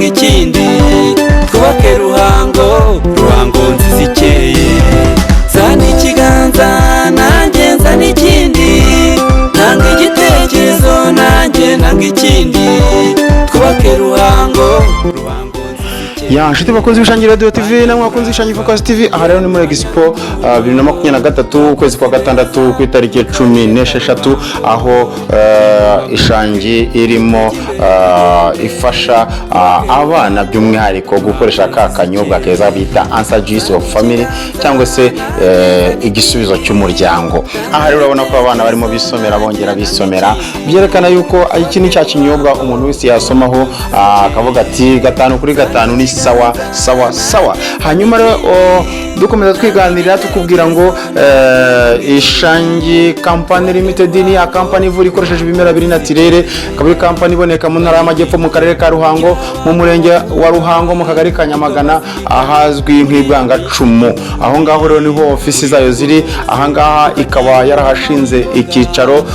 ikindi twubake ruhango nziza ikeye zana ikiganza nanjye nzana ikindi nanga igitekerezo nanjye nanga ikindi twubake ruhango ya nshuti bakunze ibishangi Radio TV namwe bakunze ibishangi Focus TV. Aha rero ni muri Expo 2023 ukwezi kwa gatandatu ku itariki 16 aho ishangi irimo ifasha abana by'umwihariko gukoresha kanyobwa keza bita Answer Juice of Family cyangwa se igisubizo cy'umuryango. Aha rero urabona ko abana barimo bisomera bongera bisomera byerekana yuko iki ni cya kinyobwa umuntu wese yasomaho akavuga ati 5 kuri 5 ni sawa. Hanyuma rero dukomeza twiganirira tukubwira ngo Ishangi Company Limited ni a company ivura ikoresheje ibimera biri naturere, kabiri company iboneka mu ntara y'Amajyepfo mu karere ka Ruhango mu murenge wa Ruhango mu kagari ka Nyamagana ahazwi nk'Ibwangacumu. Aho ngaho rero niho ofisi zayo ziri. Aha ngaha ikaba yarahashinze icyicaro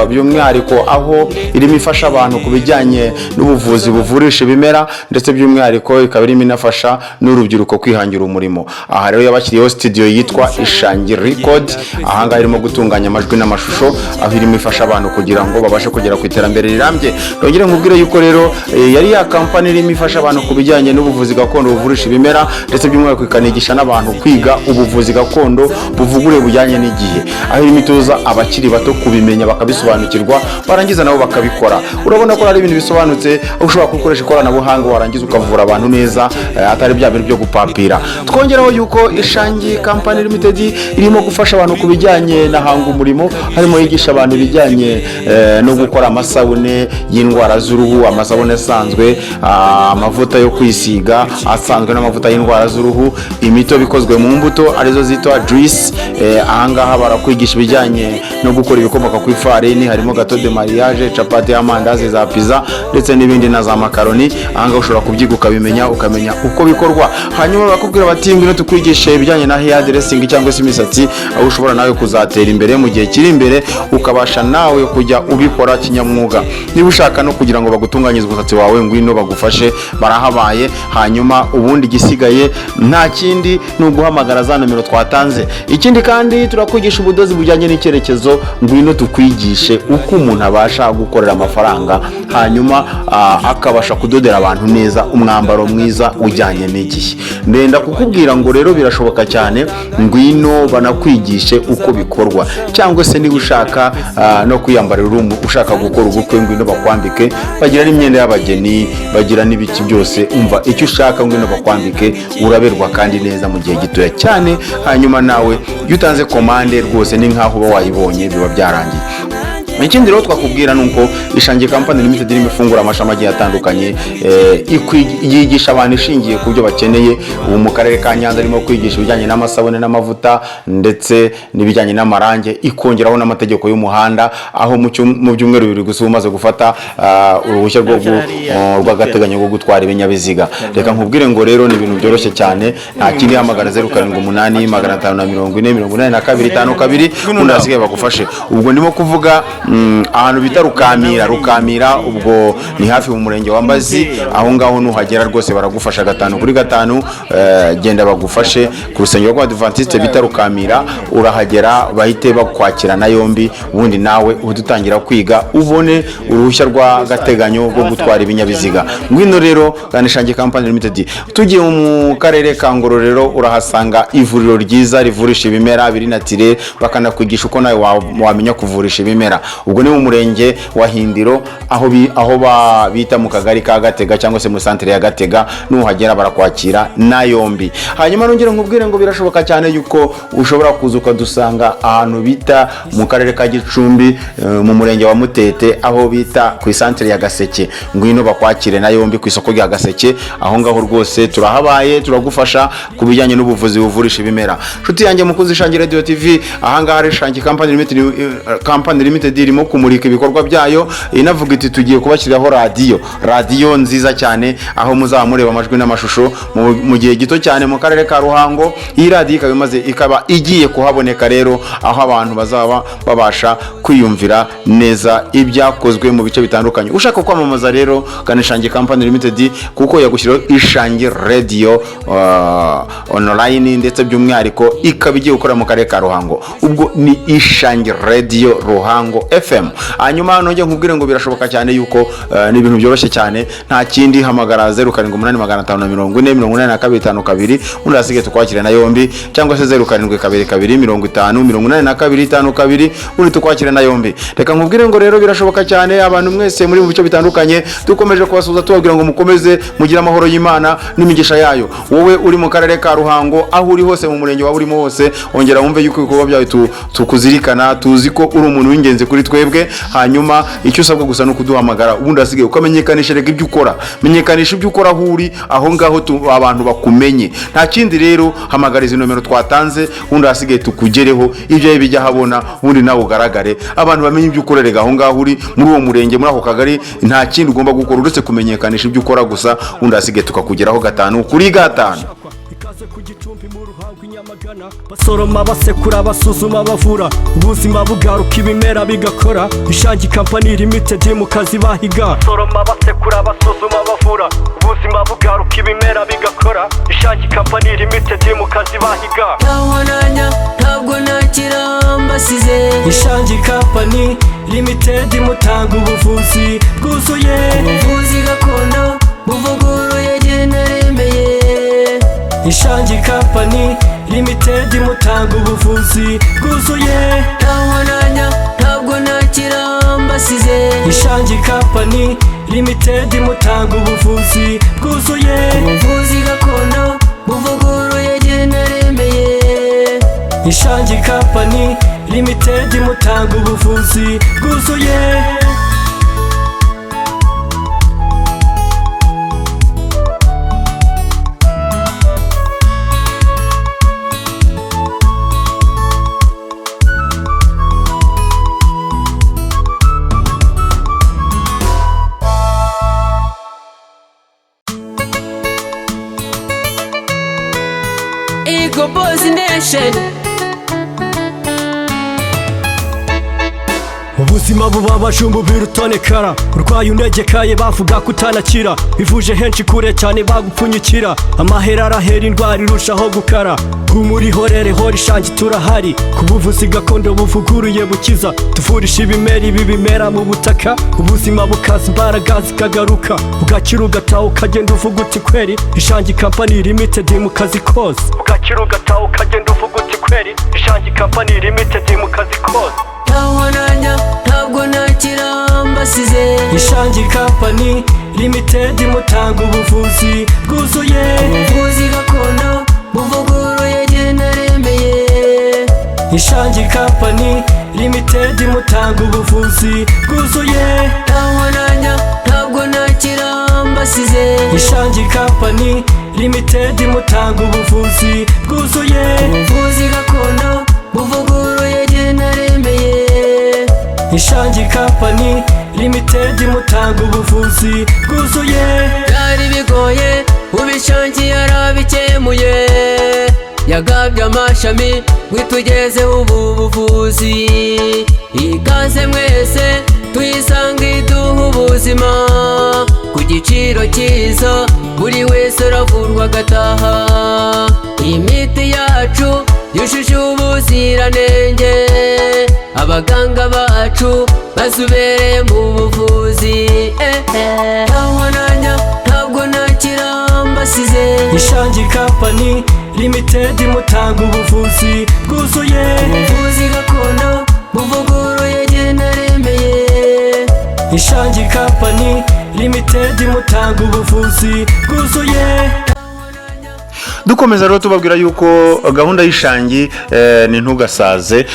by'umwihariko aho irimo ifasha abantu kubijyanye n'ubuvuzi buvurisha ibimera ndetse by'umwihariko ikaba irimo inafasha n'urubyiruko kwihangira umurimo. Aha rero yabakiriyeho studio yitwa Ishangi Record. Aha ngaha irimo gutunganya amajwi n'amashusho aho irimo ifasha abantu kugira ngo babashe kugera ku iterambere rirambye. Rongere nkubwire yuko rero yari ya company irimo ifasha abantu kubijyanye n'ubuvuzi gakondo buvurisha ibimera ndetse by'umwihariko ikanigisha n'abantu kwiga ubuvuzi gakondo buvugure bujyanye n'igihe, aho irimo itoza abakiri bato kubimenya bakabisobanukirwa barangiza nabo bakabikora. Urabona ko ari ibintu bisobanutse ushobora gukoresha ikoranabuhanga warangiza ukavura abantu neza atari bya bintu byo gupapira. Twongeraho yuko Ishangi Company Limited irimo gufasha abantu kubijyanye na hanga umurimo, harimo yigisha abantu bijyanye no gukora amasabune y'indwara z'uruhu, amasabune asanzwe, amavuta yo kwisiga asanzwe n'amavuta y'indwara z'uruhu, imito bikozwe mu mbuto arizo zitwa juice. Aha ngaha barakwigisha bijyanye no gukora ibikomoka ku ifarini, harimo gato de mariage, capati, amandazi, za pizza ndetse n'ibindi na za makaroni. Aha ngaha ushobora kubyiga ukabimenya ukamenya uko bikorwa. Hanyuma bakubwira bati ngwino tukwigishe ibijyanye na hair dressing cyangwa se imisatsi, aho ushobora nawe kuzatera imbere mu gihe kiri imbere ukabasha nawe kujya ubikora kinyamwuga. Niba ushaka no kugira ngo bagutunganyize umusatsi wawe ngwino bagufashe, barahabaye. Hanyuma ubundi gisigaye nta kindi ni uguhamagara za nomero twatanze. Ikindi kandi turakwigisha ubudozi bujyanye n'icyerekezo, ngwino tukwigishe uko umuntu abasha gukorera amafaranga hanyuma akabasha kudodera abantu neza umwambaro mwiza ujyanye n'igihe. Ndenda kukubwira ngo rero birashoboka cyane, ngwino banakwigishe uko bikorwa. Cyangwa se niba ushaka no kwiyambarira urumu, ushaka gukora ubukwe ngwino bakwambike, bagira n'imyenda y'abageni, bagira n'ibiki byose. Umva icyo ushaka ngwino bakwambike, uraberwa kandi neza mu gihe gitoya cyane. Hanyuma nawe iyo utanze komande rwose ni nkaho uba wayibonye biba byarangiye. Ikindi rero twakubwira nuko Ishangi Company Limited irimo ifungura amashami agiye atandukanye, yigisha abantu ishingiye ku byo bakeneye. Ubu mu karere ka Nyanza arimo kwigisha ibijyanye n'amasabune n'amavuta ndetse n'ibijyanye n'amarange, ikongeraho n'amategeko y'umuhanda, aho mu byumweru bibiri gusa umaze gufata uruhushya rw'agateganyo rwo gutwara ibinyabiziga. Reka nkubwire ngo rero ni ibintu byoroshye cyane, nta kindi hamagara 078 540 4252 undi asigaye bagufashe. Ubwo ndimo kuvuga ahantu bita Rukamira, ubwo ni hafi mu murenge wa Mbazi. Aho ngaho nuhagera rwose baragufasha 5 kuri 5. Genda bagufashe ku rusengero rw'Abadventiste bita Rukamira, urahagera bahite bakwakirana yombi, ubundi nawe udutangira kwiga ubone uruhushya rw'agateganyo rwo gutwara ibinyabiziga. Ngwino rero Ishangi Company Limited. Tugiye mu karere ka Ngororero urahasanga ivuriro ryiza rivurisha ibimera biri naturere, bakanakwigisha uko nawe wamenya kuvurisha ibimera. Ubwo ni mu murenge wa Hindiro aho bita mu kagari ka Gatega cyangwa se mu centre ya Gatega. Nuhagera barakwakira na yombi. Hanyuma nongera nkubwire ngo birashoboka cyane yuko ushobora kuzuka dusanga ahantu bita mu karere ka Gicumbi mu murenge wa Mutete aho bita ku centre ya Gaseke. Ngwino bakwakire na yombi ku isoko rya Gaseke. Aho ngaho rwose turahabaye, turagufasha kubijyanye n'ubuvuzi buvurisha ibimera. Nshuti yanjye mukunzi Ishangi Radio TV, aha ngaha Ishangi Company Limited irimo kumurika ibikorwa byayo inavuga iti tugiye kubashyiriraho radiyo nziza cyane aho muzaba mureba amajwi n'amashusho mu gihe gito cyane mu karere ka Ruhango. Iyi radiyo ikaba igiye kuhaboneka rero aho abantu bazaba babasha kwiyumvira neza ibyakozwe mu bice bitandukanye. Ushaka kwamamaza rero gana Ishangi Company Limited kuko yagushyiraho Ishangi Radio online ndetse by'umwihariko ikaba igiye gukora mu karere ka Ruhango. Ubwo ni Ishangi Radio Ruhango FM. Hanyuma nongeye nkubwire ngo birashoboka cyane yuko ni ibintu byoroshye cyane, nta kindi hamagara 0785404252 undi asige tukwakira na yombi, cyangwa se 0722508252 undi tukwakira na yombi. Reka nkubwire ngo rero birashoboka cyane abantu mwese muri mu bice bitandukanye dukomeje kubasuza tubabwira ngo mukomeze mugira amahoro y'Imana n'imigisha yayo. Wowe uri mu karere ka Ruhango aho uri hose mu murenge wa burimo hose, ongera wumve yuko ibikorwa byawe tukuzirikana, tuzi ko uri umuntu w'ingenzi kuri twebwe. Hanyuma icyo usabwa gusa no kuduhamagara ubundi asige ukamenyekanisha rega ibyo ukora, menyekanisha ibyo ukora aho uri, aho ngaho abantu bakumenye. Nta kindi rero, hamagara izi nomero twatanze ubundi asige tukugereho ibyo bijya habona, ubundi nawe ugaragare abantu bamenye ibyo ukora rega aho ngaho uri muri uwo murenge, muri ako kagari. Nta kindi ugomba gukora uretse kumenyekanisha ibyo ukora gusa, ubundi asige tukakugeraho 5 kuri 5. Basoroma basekura basuzuma bavura ubuzima bugaruka ibimera bigakora. Ishangi Company Limited mu kazi bahiga. Basoroma basekura basuzuma bavura ubuzima bugaruka ibimera bigakora. Ishangi Company Limited mu kazi bahiga. Ntahonanya ntabwo nakirambasize. Ishangi Company Limited mutanga ubuvuzi bwuzuye, ubuvuzi gakondo buvuguruye generemeye. Ishangi Company Limited mutanga ubuvuzi bwuzuye, ntahonanya ntabwo nakirambasize. Ishangi Company Limited mutanga ubuvuzi bwuzuye, ubuvuzi gakondo buvuguruye generemeye. Ishangi Company Limited mutanga ubuvuzi bwuzuye. Ego Boys Nation. Ubuzima bubabaje umubiri utonekara, urwaye unegekaye bavuga kutanakira, bivuje henshi kure cyane bagupfunyikira, amahera arahera indwara irushaho gukara. Humuri horere hori Ishangi turahari, kubuvuzi gakondo buvuguruye bukiza, tuvurisha ibimera ibi bimera mu butaka, ubuzima bukaza imbaraga zikagaruka, ugakira ugataha ukagenda uvuga uti kweri Ishangi Company Limited mu kazi kose. Ugakira ugataha ukagenda uvuga uti kweri Ishangi Company Limited mu kazi kose. Ntahonanya ntabwo nakirambasize. Ishangi Company Limited mutanga ubuvuzi bwuzuye, ubuvuzi gakondo buvuguruye generemeye. Ishangi Company Limited mutanga ubuvuzi bwuzuye, ntahonanya ntabwo nakirambasize. Ishangi Company Limited mutanga ubuvuzi bwuzuye, ubuvuzi gakondo buvuguruye generemeye. Ishangi Company Limited mutanga ubuvuzi bwuzuye. Byari bigoye ubishangi yarabikemuye, yagabye amashami witugezeho ubu buvuzi. Ikaze mwese tuyisange iduha ubuzima ku giciro cyiza, buri wese aravurwa agataha. Imiti yacu yujuje ubuziranenge, abaganga bacu bazubereye mu buvuzi. Ntahonanya ntabwo nakirambasize. Ishangi Company Limited mutanga ubuvuzi bwuzuye, ubuvuzi gakondo buvuguruye generemeye. Ishangi Company Limited mutanga ubuvuzi bwuzuye. dukomeza rero tubabwira yuko gahunda y'ishangi ni ntugasaze,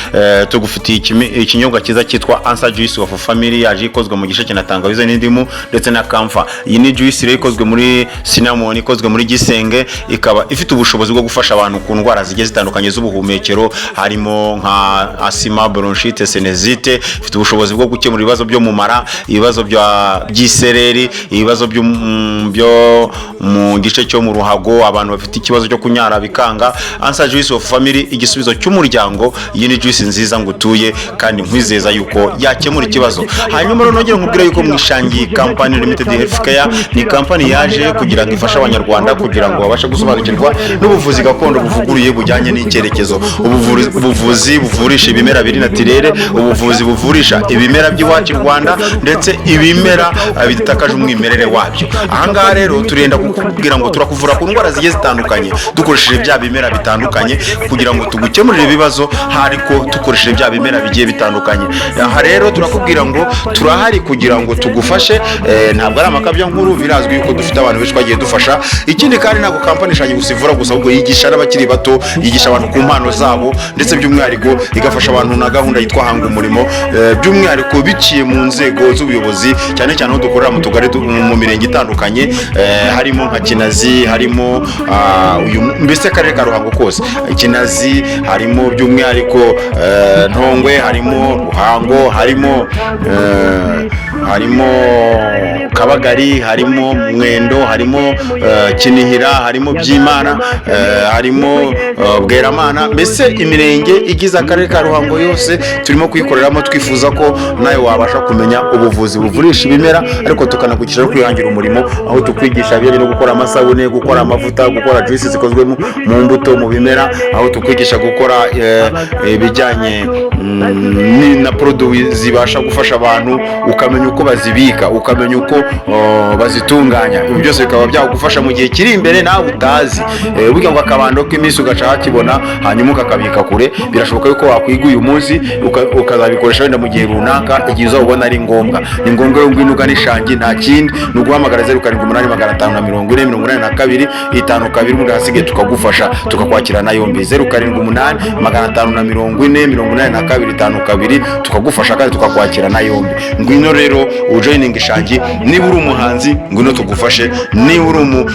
tugufitiye ikinyobwa cyiza cyitwa Answer Juice of Family, yaje ikozwe mu gisheke na tangawizi n'indimu ndetse na kamfa. Iyi ni juice rero ikozwe muri cinnamon, ikozwe muri gisenge, ikaba ifite ubushobozi bwo gufasha abantu ku ndwara zigiye zitandukanye z'ubuhumekero, harimo nka asima, bronchite, sinezite. Ifite ubushobozi bwo gukemura ibibazo byo mu mara, ibibazo by'isereri, ibibazo byo mu gice cyo mu ruhago, abantu bafite ikibazo cyo kunyara bikanga. Answer Juice of Family, igisubizo cy'umuryango. Iyi ni juice nziza ngutuye kandi nkwizeza yuko yakemura ikibazo. Hanyuma rero nongera nkubwira yuko Mwishangi Company Limited Healthcare ni company yaje kugira ngo ifashe abanyarwanda kugira ngo babashe gusobanukirwa n'ubuvuzi gakondo buvuguruye bujyanye n'icyerekezo. Ubuvuzi buvurisha ibimera biri natirere, ubuvuzi buvurisha ibimera by'iwacu i Rwanda ndetse ibimera bitakaje umwimerere wabyo. Aha ngaha rero turenda kukubwira ngo turakuvura ku ndwara zigiye zitandukanye dukoresheje bya bimera bitandukanye kugira ngo tugukemurire ibibazo, hariko dukoresheje bya bimera bigiye bitandukanye. Aha rero turakubwira ngo turahari kugira ngo tugufashe, ntabwo ari amakabya nkuru, birazwi yuko dufite abantu benshi bagiye dufasha. Ikindi kandi ntabwo company ishangi gusivura gusa, ahubwo yigisha n'abakiri bato, yigisha abantu ku mpano zabo ndetse by'umwihariko igafasha abantu na gahunda yitwa hanga umurimo, by'umwihariko biciye mu nzego z'ubuyobozi, cyane cyane aho dukorera mu tugari mu mirenge itandukanye, harimo nka Kinazi, harimo mbese akarere ka Ruhango kose. Kinazi harimo by'umwihariko Ntongwe, harimo Ruhango, harimo Kabagari, harimo Mwendo, harimo Kinihira, harimo Byimana, harimo Bweramana. Mbese imirenge igize akarere ka Ruhango yose turimo kuyikoreramo, twifuza ko nawe wabasha kumenya ubuvuzi buvurisha ibimera, ariko tukanakukisha kwihangira umurimo, aho tukwigisha ibijyanye no gukora amasabune, gukora amavuta, gukora juice zikozwe mu mbuto, mu bimera, aho tukwigisha gukora ibijyanye na produit zibasha gufasha abantu, ukamenya uko bazibika, ukamenya uko bazitunganya. Ibi byose bikaba byagufasha mu gihe kiri imbere nawe utazi, burya ngo akabando k'iminsi ugaca hakibona hanyuma ukakabika kure. Birashoboka yuko wakwiga uyu munsi ukazabikoresha wenda mu gihe runaka, igihe uzabona ari ngombwa. Ni ngombwa yo ngwino ugana ishangi, nta kindi ni uguhamagara 078542 52 ubundi hasigaye tukagufasha, tukakwakira na yombi. 078542 tukagufasha kandi tukakwakira na yombi. Ngwino rero ujoining ishangi, niba uri umuhanzi ngwino tugufashe, niba uri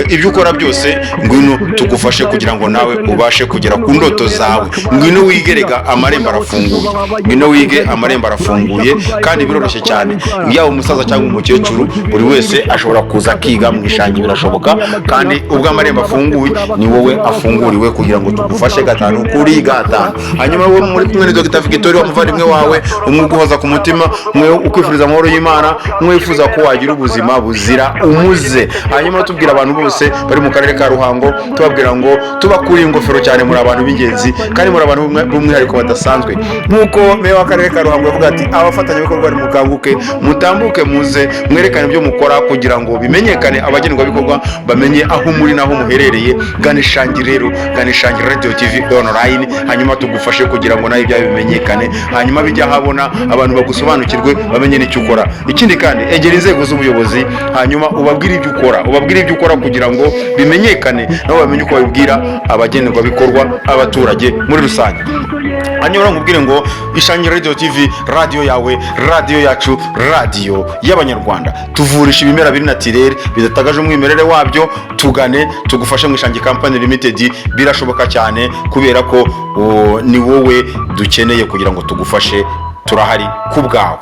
ibyo ukora byose ngwino tugufashe kugira ngo nawe ubashe kugera ku ndoto zawe. Ngwino wigerega, amarembo arafunguye, ngwino wige, amarembo arafunguye kandi biroroshye cyane. Yaba umusaza cyangwa umukecuru, buri wese ashobora kuza akiga mu ishangi, birashoboka. Kandi ubwo amarembo afunguye ni wowe afunguriwe kugira ngo tugufashe gatanu kuri gatanu. Hanyuma wowe muri kumwe na Dr. Victoria, umuvandimwe wawe, umwuguhoza ku mutima, mwe ukwifuriza amahoro y'Imana, mwifuza ko wagira ubuzima buzira umuze. Hanyuma tubwira abantu bose bari mu karere ka Ruhango, tubabwira ngo tubakuriye ingofero cyane, muri abantu b'ingenzi kandi muri abantu b'umwihariko badasanzwe. Nk'uko meya w'akarere ka Ruhango yavuga ati, abafatanyabikorwa bari mukanguke, mutambuke, muze mwerekane ibyo mukora kugira ngo bimenyekane, abagenerwabikorwa bamenye aho muri naho muherereye. Gana ishangi rero, gana ishangi Radio TV online, hanyuma tugufashe kugira ngo nawe ibyawe bimenyekane, hanyuma bijya habona, abantu bagusobanukirwe, bamenye n'icyo ukora. Ikindi kandi egera inzego z'ubuyobozi, hanyuma ubabwire ibyo ukora kugira ngo bimenyekane, nabo bamenye uko babibwira abagenerwabikorwa, abaturage muri rusange. Hanyuma nkubwire ngo Ishangi Radio TV, radio yawe, radio yacu, radio y'abanyarwanda. Tuvurisha ibimera biri natirere bidatagaje umwimerere wabyo. Tugane tugufashe mu Ishangi Company Limited, birashoboka cyane kubera ko ni wowe dukeneye kugira ngo tugufashe. Turahari ku bwawe.